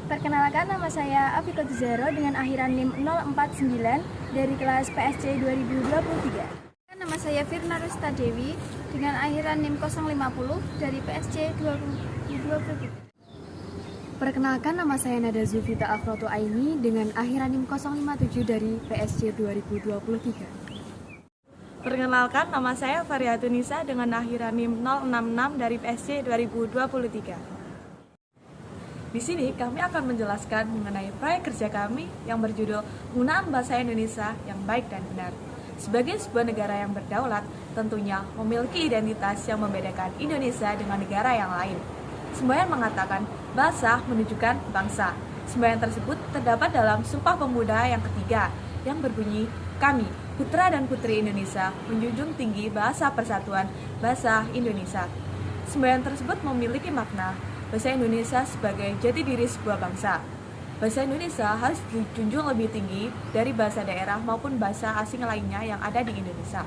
Perkenalkan, nama saya Afiko Tuzero dengan akhiran NIM 049 dari kelas PSC 2023. Nama saya Firna Rusta Dewi dengan akhiran NIM 050 dari PSC 2023. Perkenalkan, nama saya Nada Zulfita Afroto Aini dengan akhiran NIM 057 dari PSC 2023. Perkenalkan, nama saya Farihatun Nisa dengan akhiran NIM 066 dari PSC 2023. Di sini kami akan menjelaskan mengenai proyek kerja kami yang berjudul Penggunaan Bahasa Indonesia yang Baik dan Benar. Sebagai sebuah negara yang berdaulat, tentunya memiliki identitas yang membedakan Indonesia dengan negara yang lain. Semboyan mengatakan bahasa menunjukkan bangsa. Semboyan tersebut terdapat dalam Sumpah Pemuda yang ketiga yang berbunyi, kami, putra dan putri Indonesia, menjunjung tinggi bahasa persatuan, bahasa Indonesia. Semboyan tersebut memiliki makna bahasa Indonesia sebagai jati diri sebuah bangsa. Bahasa Indonesia harus dijunjung lebih tinggi dari bahasa daerah maupun bahasa asing lainnya yang ada di Indonesia.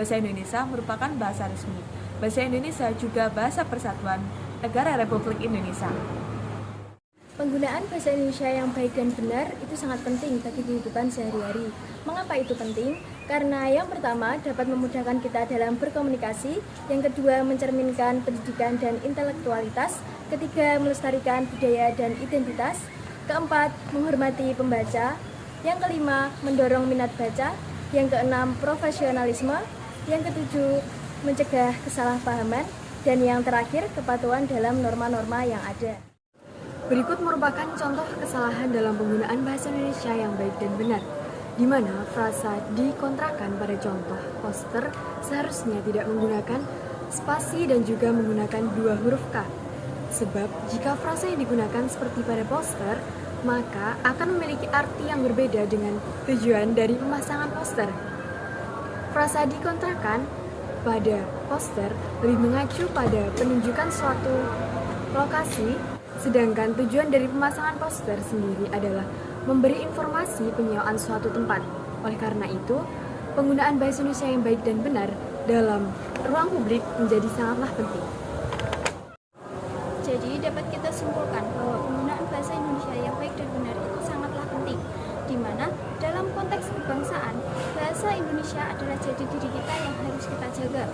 Bahasa Indonesia merupakan bahasa resmi. Bahasa Indonesia juga bahasa persatuan Negara Republik Indonesia. Penggunaan bahasa Indonesia yang baik dan benar itu sangat penting bagi kehidupan sehari-hari. Mengapa itu penting? Karena yang pertama dapat memudahkan kita dalam berkomunikasi, yang kedua mencerminkan pendidikan dan intelektualitas, ketiga melestarikan budaya dan identitas, keempat menghormati pembaca, yang kelima mendorong minat baca, yang keenam profesionalisme, yang ketujuh mencegah kesalahpahaman, dan yang terakhir kepatuhan dalam norma-norma yang ada. Berikut merupakan contoh kesalahan dalam penggunaan bahasa Indonesia yang baik dan benar, di mana frasa dikontrakan pada contoh poster seharusnya tidak menggunakan spasi dan juga menggunakan dua huruf K. Sebab jika frasa yang digunakan seperti pada poster, maka akan memiliki arti yang berbeda dengan tujuan dari pemasangan poster. Frasa dikontrakan pada poster lebih mengacu pada penunjukan suatu lokasi, sedangkan tujuan dari pemasangan poster sendiri adalah memberi informasi penyewaan suatu tempat. Oleh karena itu, penggunaan bahasa Indonesia yang baik dan benar dalam ruang publik menjadi sangatlah penting. Jadi dapat kita simpulkan bahwa penggunaan bahasa Indonesia yang baik dan benar itu sangatlah penting, di mana dalam konteks kebangsaan, bahasa Indonesia adalah jati diri kita yang harus kita jaga.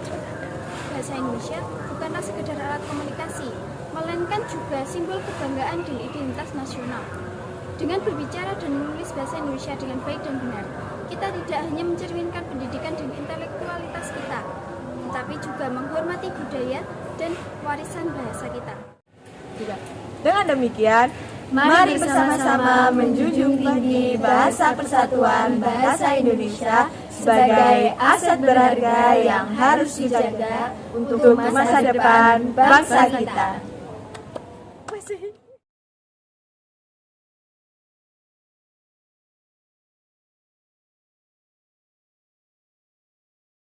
Bahasa Indonesia bukanlah sekedar alat komunikasi, melainkan juga simbol kebanggaan dan identitas nasional. Dengan berbicara dan menulis bahasa Indonesia dengan baik dan benar, kita tidak hanya mencerminkan pendidikan dan intelektualitas kita, tetapi juga menghormati budaya dan warisan bahasa kita. Dengan demikian, mari bersama-sama menjunjung tinggi bahasa persatuan bahasa Indonesia sebagai aset berharga yang harus dijaga untuk masa depan bangsa kita.